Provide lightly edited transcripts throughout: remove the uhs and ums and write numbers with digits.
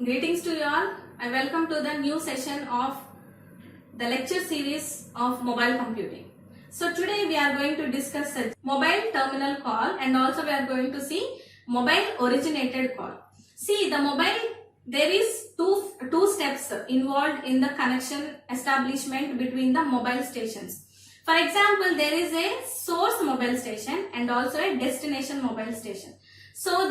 Greetings to you all. I welcome to the new session of the lecture series of mobile computing. So today we are going to discuss a mobile terminal call and also we are going to see mobile originated call. See the mobile, there is two steps involved in the connection establishment between the mobile stations. For example, there is a source mobile station and also a destination mobile station. So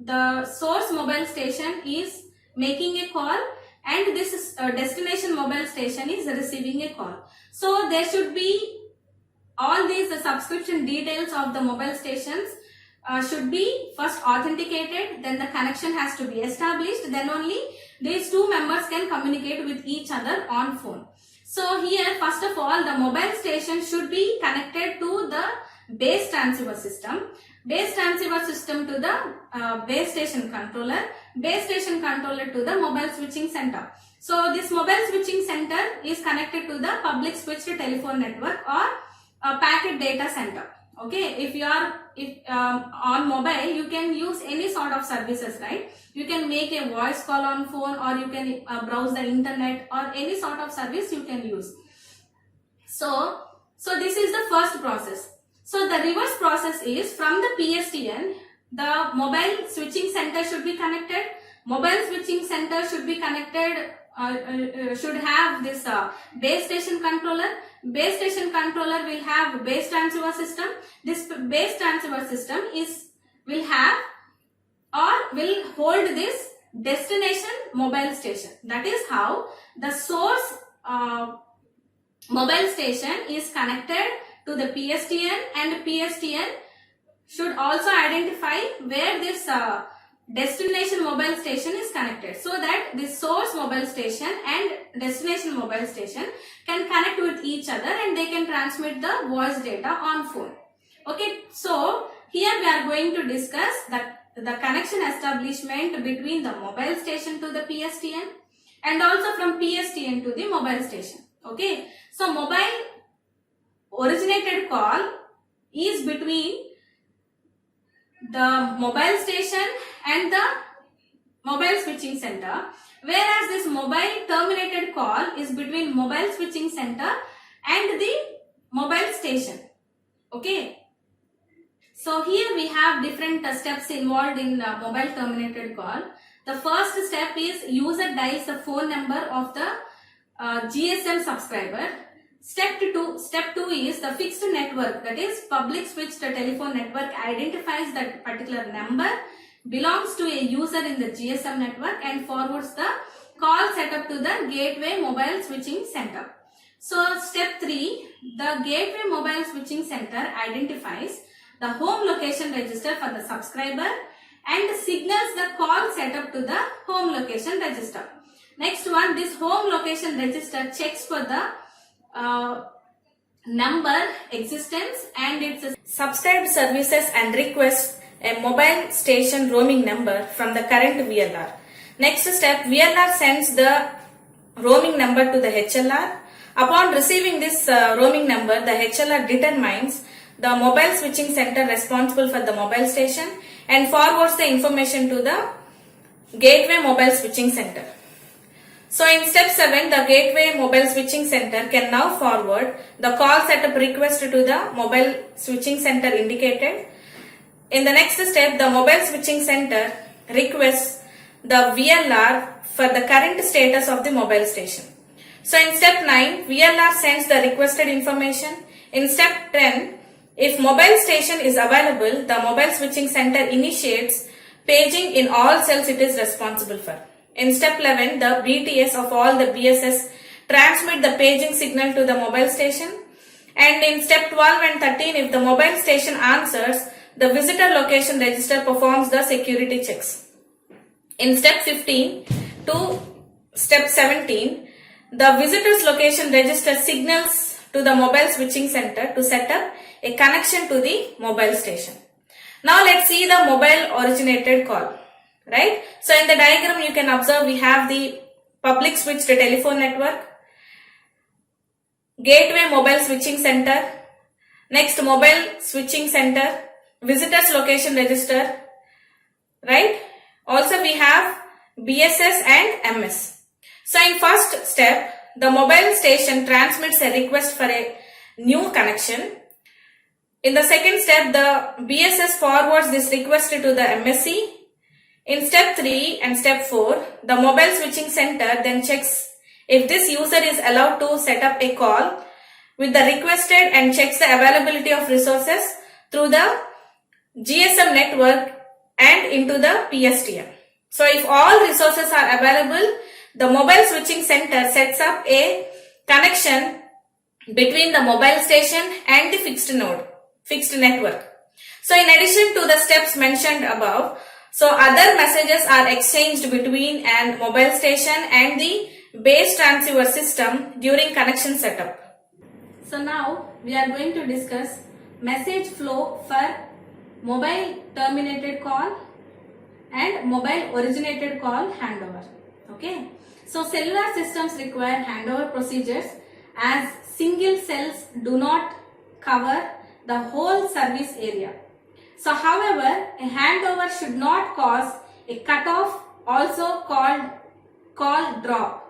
the source mobile station is making a call and this destination mobile station is receiving a call. So there should be all these subscription details of the mobile stations should be first authenticated, then the connection has to be established, then only these two members can communicate with each other on phone. So here first of all the mobile station should be connected to the base transceiver system. Base transceiver system to the base station controller to the mobile switching center. So this mobile switching center is connected to the public switched telephone network or packet data center. Okay, if you are on mobile, you can use any sort of services, right? You can make a voice call on phone or you can browse the internet or any sort of service you can use. So this is the first process. So the reverse process is from the PSTN, the mobile switching center should be connected. Mobile switching center should be connected, should have this base station controller. Base station controller will have base transceiver system. This base transceiver system will hold this destination mobile station. That is how the source mobile station is connected to the PSTN, and PSTN should also identify where this destination mobile station is connected, so that the source mobile station and destination mobile station can connect with each other and they can transmit the voice data on phone. Okay, so here we are going to discuss the connection establishment between the mobile station to the PSTN and also from PSTN to the mobile station. Okay, so mobile originated call is between the mobile station and the mobile switching center, whereas this mobile terminated call is between mobile switching center and the mobile station. Okay, so here we have different steps involved in mobile terminated call. The first step is user dials the phone number of the GSM subscriber. Step 2 is the fixed network, that is public switched telephone network identifies that particular number belongs to a user in the GSM network and forwards the call setup to the gateway mobile switching center. So step 3, the gateway mobile switching center identifies the home location register for the subscriber and signals the call setup to the home location register. Next one, this home location register checks for the number existence and its subscribed services and requests a mobile station roaming number from the current VLR. Next step, VLR sends the roaming number to the HLR. Upon receiving this roaming number, the HLR determines the mobile switching center responsible for the mobile station and forwards the information to the gateway mobile switching center. So in step 7, the gateway mobile switching center can now forward the call setup request to the mobile switching center indicated. In the next step, the mobile switching center requests the VLR for the current status of the mobile station. So in step 9, VLR sends the requested information. In step 10, if mobile station is available, the mobile switching center initiates paging in all cells it is responsible for. In step 11, the BTS of all the BSS transmit the paging signal to the mobile station. And in step 12 and 13, if the mobile station answers, the visitor location register performs the security checks. In step 15 to step 17, the visitor's location register signals to the mobile switching center to set up a connection to the mobile station. Now let's see the mobile originated call. Right? So in the diagram you can observe we have the public switched telephone network, gateway mobile switching center, next mobile switching center, visitors location register, right? Also we have BSS and MS. So in first step, the mobile station transmits a request for a new connection. In the second step, the BSS forwards this request to the MSC. In step 3 and step 4, the mobile switching center then checks if this user is allowed to set up a call with the requested and checks the availability of resources through the GSM network and into the PSTN. So if all resources are available, the mobile switching center sets up a connection between the mobile station and the fixed network. So in addition to the steps mentioned above, so other messages are exchanged between an mobile station and the base transceiver system during connection setup. So now we are going to discuss message flow for mobile terminated call and mobile originated call handover. Okay. So cellular systems require handover procedures as single cells do not cover the whole service area. So however, a handover should not cause a cutoff, also called call drop.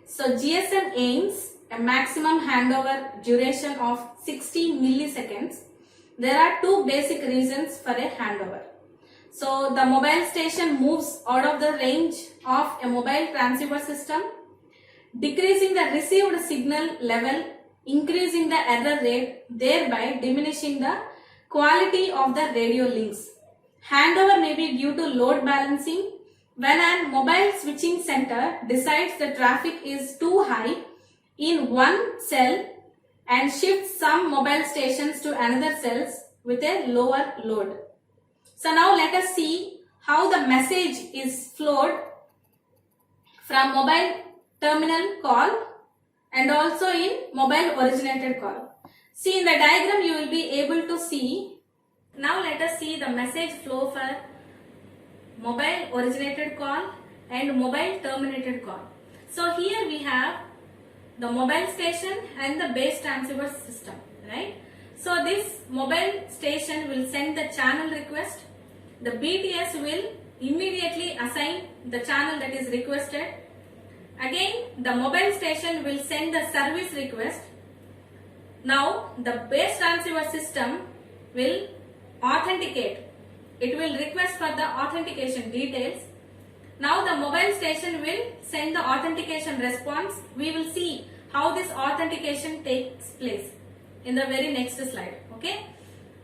So GSM aims a maximum handover duration of 60 milliseconds. There are two basic reasons for a handover. So the mobile station moves out of the range of a mobile transceiver system, decreasing the received signal level, increasing the error rate, thereby diminishing the quality of the radio links. Handover may be due to load balancing. When a mobile switching center decides the traffic is too high in one cell and shifts some mobile stations to another cells with a lower load. So now let us see how the message is flowed from mobile terminal call and also in mobile originated call. See, in the diagram you will be able to see. Now let us see the message flow for mobile originated call and mobile terminated call. So here we have the mobile station and the base transceiver system, right? So this mobile station will send the channel request. The BTS will immediately assign the channel that is requested. Again, the mobile station will send the service request. Now the base transceiver system will authenticate. It will request for the authentication details. Now the mobile station will send the authentication response. We will see how this authentication takes place in the very next slide. Okay.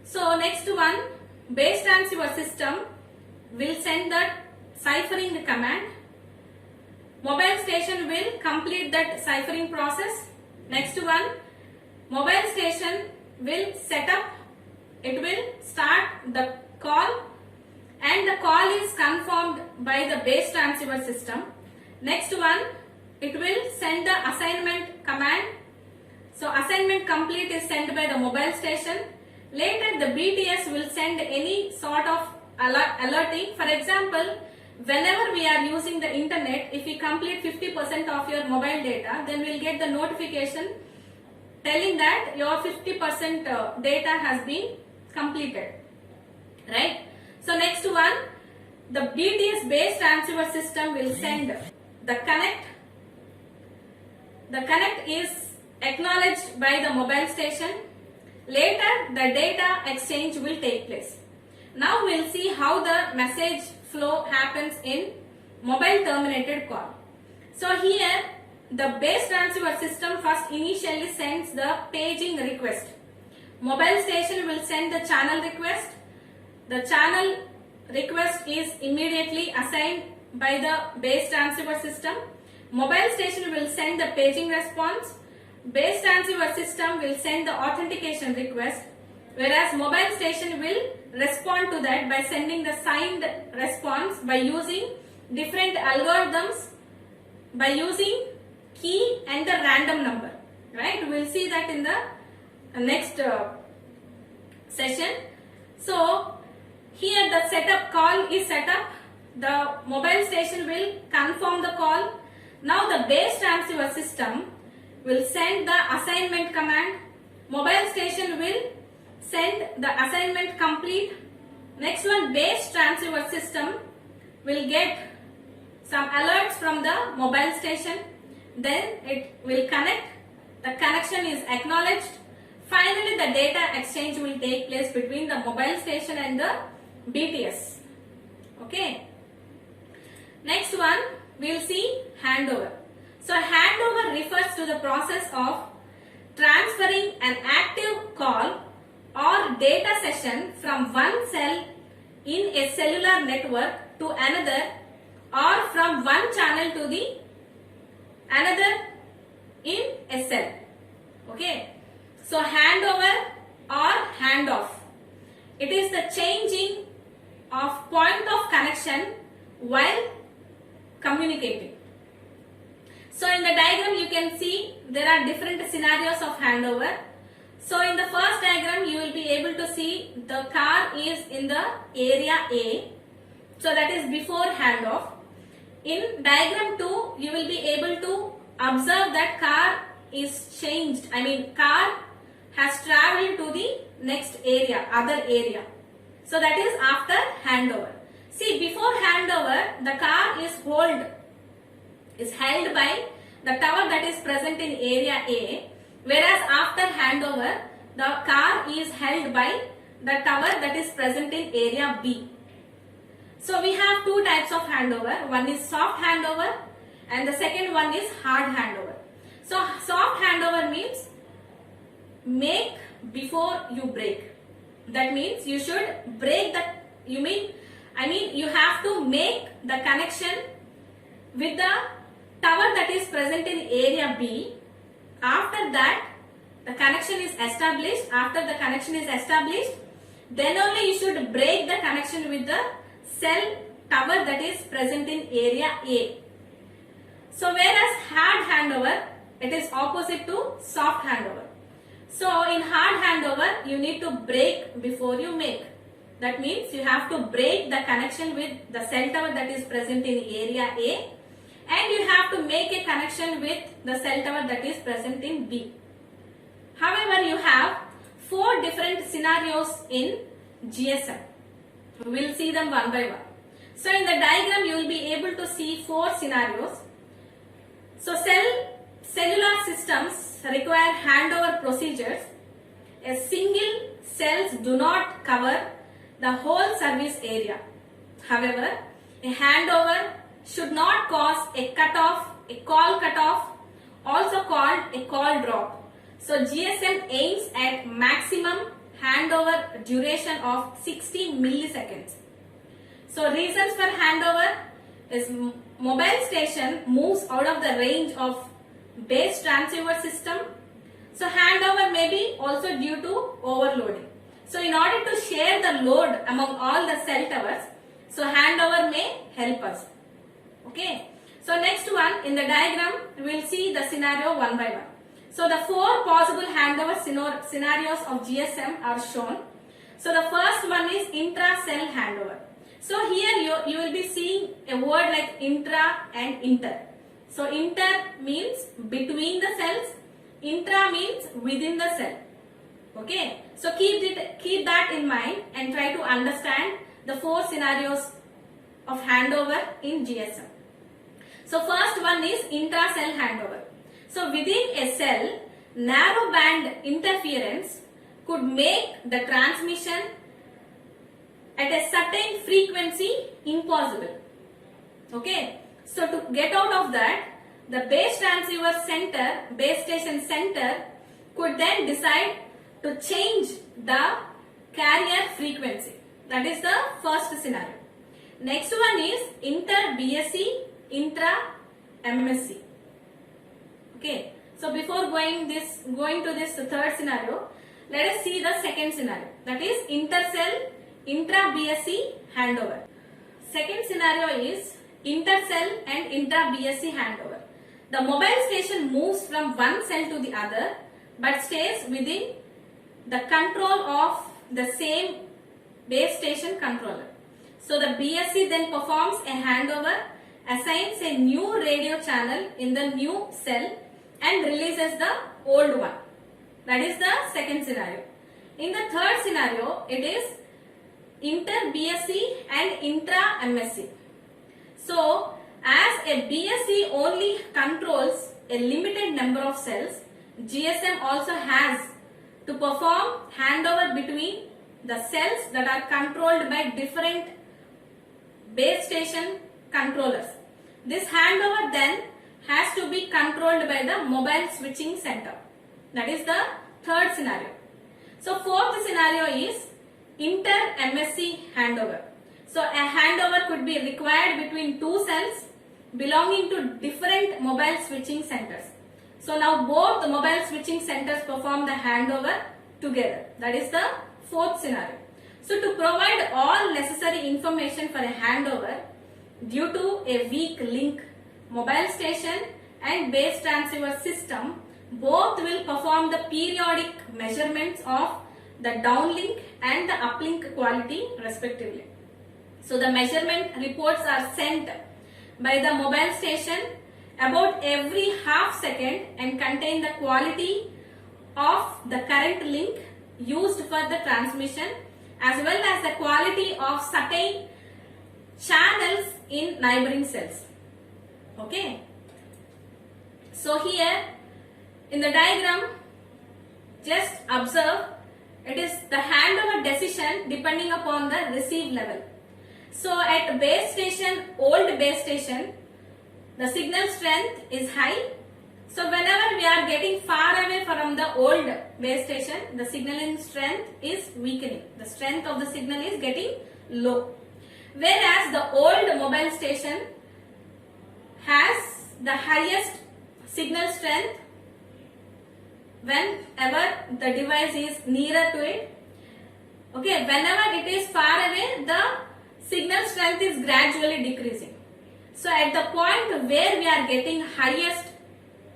So next one, base transceiver system will send the ciphering command. Mobile station will complete that ciphering process. Next one, mobile station will set up. It will start the call and the call is confirmed by the base transceiver system. Next one, it will send the assignment command. So assignment complete is sent by the mobile station. Later the BTS will send any sort of alerting. For example, whenever we are using the internet, if we complete 50% of your mobile data, then we will get the notification telling that your 50% data has been completed, right? So next one, the BTS base transceiver system will send the connect. The connect is acknowledged by the mobile station. Later the data exchange will take place. Now we will see how the message flow happens in mobile terminated call. So here the base transceiver system first initially sends the paging request. Mobile station will send the channel request. The channel request is immediately assigned by the base transceiver system. Mobile station will send the paging response. Base transceiver system will send the authentication request, whereas mobile station will respond to that by sending the signed response by using different algorithms, by using key and the random number, right? We will see that in the next session. So here the setup call is set up. The mobile station will confirm the call. Now the base transceiver system will send the assignment command. Mobile station will send the assignment complete. Next one, base transceiver system will get some alerts from the mobile station, then it will connect, the connection is acknowledged, finally the data exchange will take place between the mobile station and the BTS. Okay. Next one, we will see handover. So handover refers to the process of transferring an active call or data session from one cell in a cellular network to another, or from one channel to the another in a cell. Okay. So handover or handoff. It is the changing of point of connection while communicating. So in the diagram you can see there are different scenarios of handover. So in the first diagram you will be able to see the car is in the area A. So that is before handoff. In diagram 2 you will be able to observe that car is changed. Car has traveled to the next area, other area. So that is after handover. See, before handover the car is held by the tower that is present in area A, whereas after handover the car is held by the tower that is present in area B. So we have two types of handover. One is soft handover and the second one is hard handover. So soft handover means make before you break. That means you should break the, you have to make the connection with the tower that is present in area B. After that the connection is established. After the connection is established, then only you should break the connection with the cell tower that is present in area A. So whereas hard handover, it is opposite to soft handover. So in hard handover you need to break before you make. That means you have to break the connection with the cell tower that is present in area A, and you have to make a connection with the cell tower that is present in B. However, you have 4 different scenarios in GSM. We will see them one by one. So in the diagram you will be able to see 4 scenarios. So cellular systems require handover procedures. A single cells do not cover the whole service area. However, a handover should not cause a cutoff, a call cutoff, also called a call drop. So GSM aims at maximum handover duration of 60 milliseconds. So reasons for handover is mobile station moves out of the range of base transceiver system. So handover may be also due to overloading. So in order to share the load among all the cell towers, so handover may help us. Okay. So next one, in the diagram we will see the scenario one by one. So the 4 possible handover scenarios of GSM are shown. So the first one is intra-cell handover. So here you will be seeing a word like intra and inter. So inter means between the cells, intra means within the cell. Okay. So keep that in mind and try to understand the 4 scenarios of handover in GSM. So first one is intra-cell handover. So within a cell, narrow band interference could make the transmission at a certain frequency impossible. Okay. So to get out of that, the base transceiver center, base station center could then decide to change the carrier frequency. That is the first scenario. Next one is inter-BSC, intra-MSC. Okay. So before going to this third scenario, let us see the second scenario. That is intercell, intra-BSC handover. Second scenario is intercell and intra-BSC handover. The mobile station moves from one cell to the other but stays within the control of the same base station controller. So the BSC then performs a handover, assigns a new radio channel in the new cell and releases the old one. That is the second scenario. In the third scenario, it is inter-BSC and intra-MSC. So As a BSC only controls a limited number of cells, GSM also has to perform handover between the cells that are controlled by different base station controllers. This handover then has to be controlled by the mobile switching center. That is the third scenario. So fourth scenario is inter-MSC handover. So a handover could be required between two cells belonging to different mobile switching centers. So now both the mobile switching centers perform the handover together. That is the fourth scenario. So to provide all necessary information for a handover, due to a weak link, mobile station and base transceiver system both will perform the periodic measurements of the downlink and the uplink quality respectively. So the measurement reports are sent by the mobile station about every half second and contain the quality of the current link used for the transmission as well as the quality of certain channels in neighboring cells. Okay. So here in the diagram, just observe, it is the handover decision depending upon the receive level. So at base station, old base station, the signal strength is high. So whenever we are getting far away from the old base station, the signaling strength is weakening. The strength of the signal is getting low. Whereas the old mobile station has the highest signal strength whenever the device is nearer to it. Okay, whenever it is far away, the signal strength is gradually decreasing. So at the point where we are getting highest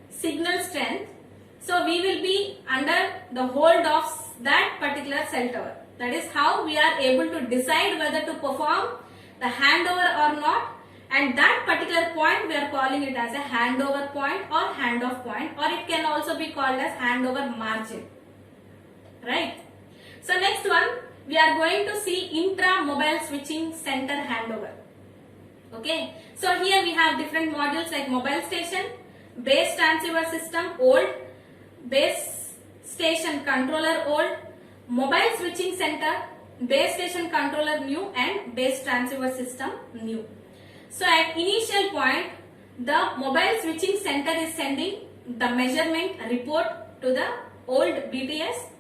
signal strength, so we will be under the hold of that particular cell tower. That is how we are able to decide whether to perform the handover or not, and that particular point we are calling it as a handover point or handoff point, or it can also be called as handover margin. Right? So next one, we are going to see intra-mobile switching center handover. Okay, so here we have different modules like mobile station, base transceiver system old, base station controller old, mobile switching center, base station controller new, and base transceiver system new. So at initial point, the mobile switching center is sending the measurement report to the old BTS.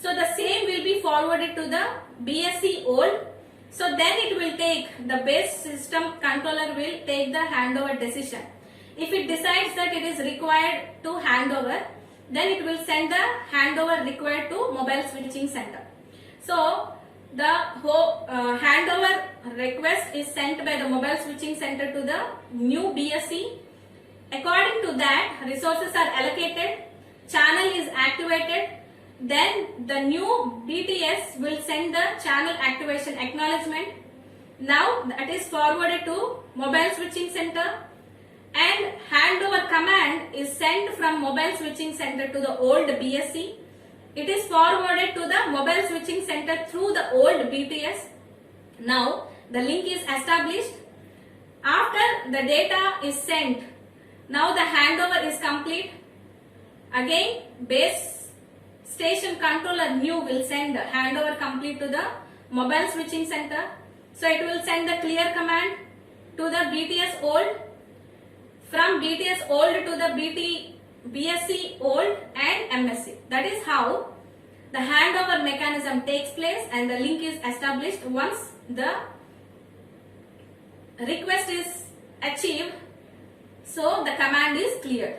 So the same will be forwarded to the BSC old. So then it will take, the base system controller will take the handover decision. If it decides that it is required to handover, then it will send the handover required to mobile switching center. So the handover request is sent by the mobile switching center to the new BSC. According to that, resources are allocated, channel is activated, then the new BTS will send the channel activation acknowledgement. Now that is forwarded to mobile switching center, and handover command is sent from mobile switching center to the old BSC. It is forwarded to the mobile switching center through the old BTS. Now the link is established. After the data is sent, now the handover is complete. Again, base station controller new will send handover complete to the mobile switching center. So it will send the clear command to the BTS old, from BTS old to the BSC old and MSC. That is how the handover mechanism takes place and the link is established. Once the request is achieved, so the command is cleared.